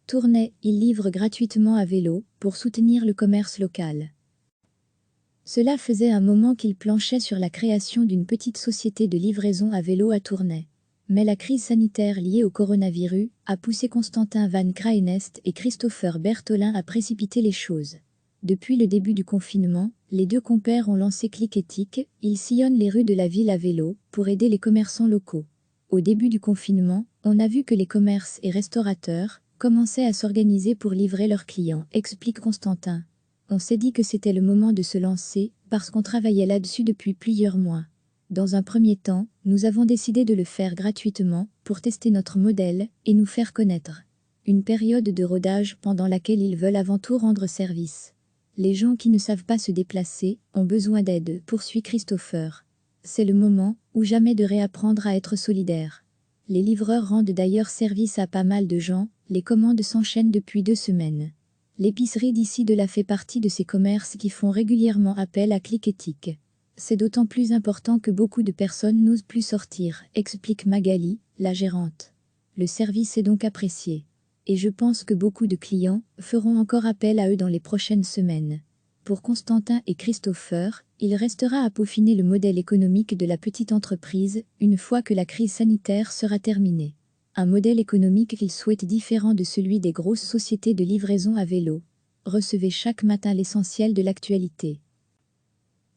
Tournai, il livre gratuitement à vélo pour soutenir le commerce local. Cela faisait un moment qu'il planchait sur la création d'une petite société de livraison à vélo à Tournai. Mais la crise sanitaire liée au coronavirus a poussé Constantin Van Kraenest et Christopher Bertholin à précipiter les choses. Depuis le début du confinement, les deux compères ont lancé Click & Tic, ils sillonnent les rues de la ville à vélo pour aider les commerçants locaux. Au début du confinement, on a vu que les commerces et restaurateurs commençaient à s'organiser pour livrer leurs clients, explique Constantin. On s'est dit que c'était le moment de se lancer, parce qu'on travaillait là-dessus depuis plusieurs mois. Dans un premier temps, nous avons décidé de le faire gratuitement, pour tester notre modèle, et nous faire connaître. Une période de rodage pendant laquelle ils veulent avant tout rendre service. Les gens qui ne savent pas se déplacer ont besoin d'aide, poursuit Christopher. C'est le moment, ou jamais, de réapprendre à être solidaire. Les livreurs rendent d'ailleurs service à pas mal de gens, les commandes s'enchaînent depuis 2 semaines. L'épicerie d'ici de là fait partie de ces commerces qui font régulièrement appel à Click & Tic. C'est d'autant plus important que beaucoup de personnes n'osent plus sortir, explique Magali, la gérante. Le service est donc apprécié. Et je pense que beaucoup de clients feront encore appel à eux dans les prochaines semaines. Pour Constantin et Christopher, il restera à peaufiner le modèle économique de la petite entreprise une fois que la crise sanitaire sera terminée. Un modèle économique qu'ils souhaitent différent de celui des grosses sociétés de livraison à vélo. Recevez chaque matin l'essentiel de l'actualité.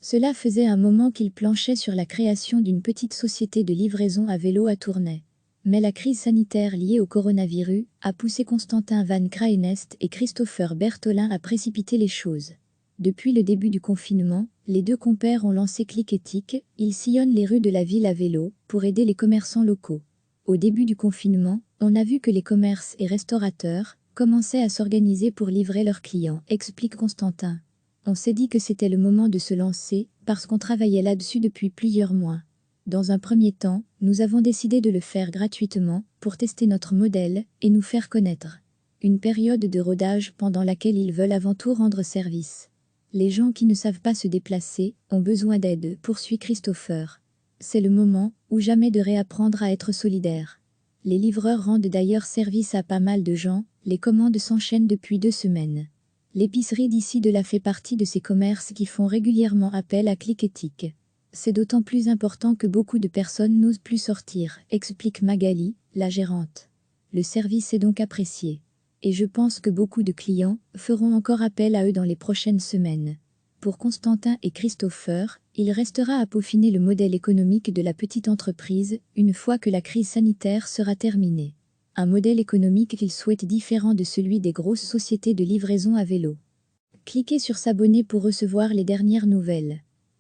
Cela faisait un moment qu'il planchait sur la création d'une petite société de livraison à vélo à Tournai. Mais la crise sanitaire liée au coronavirus a poussé Constantin Van Kraenest et Christopher Bertholin à précipiter les choses. Depuis le début du confinement, les deux compères ont lancé Click & Tic, ils sillonnent les rues de la ville à vélo pour aider les commerçants locaux. Au début du confinement, on a vu que les commerces et restaurateurs commençaient à s'organiser pour livrer leurs clients, explique Constantin. On s'est dit que c'était le moment de se lancer, parce qu'on travaillait là-dessus depuis plusieurs mois. Dans un premier temps, nous avons décidé de le faire gratuitement, pour tester notre modèle, et nous faire connaître. Une période de rodage pendant laquelle ils veulent avant tout rendre service. Les gens qui ne savent pas se déplacer ont besoin d'aide, poursuit Christopher. C'est le moment, ou jamais, de réapprendre à être solidaire. Les livreurs rendent d'ailleurs service à pas mal de gens, les commandes s'enchaînent depuis 2 semaines. L'épicerie d'ici de là fait partie de ces commerces qui font régulièrement appel à Click & Tic. C'est d'autant plus important que beaucoup de personnes n'osent plus sortir, explique Magali, la gérante. Le service est donc apprécié. Et je pense que beaucoup de clients feront encore appel à eux dans les prochaines semaines. Pour Constantin et Christopher, il restera à peaufiner le modèle économique de la petite entreprise une fois que la crise sanitaire sera terminée. Un modèle économique qu'ils souhaitent différent de celui des grosses sociétés de livraison à vélo. Cliquez sur s'abonner pour recevoir les dernières nouvelles.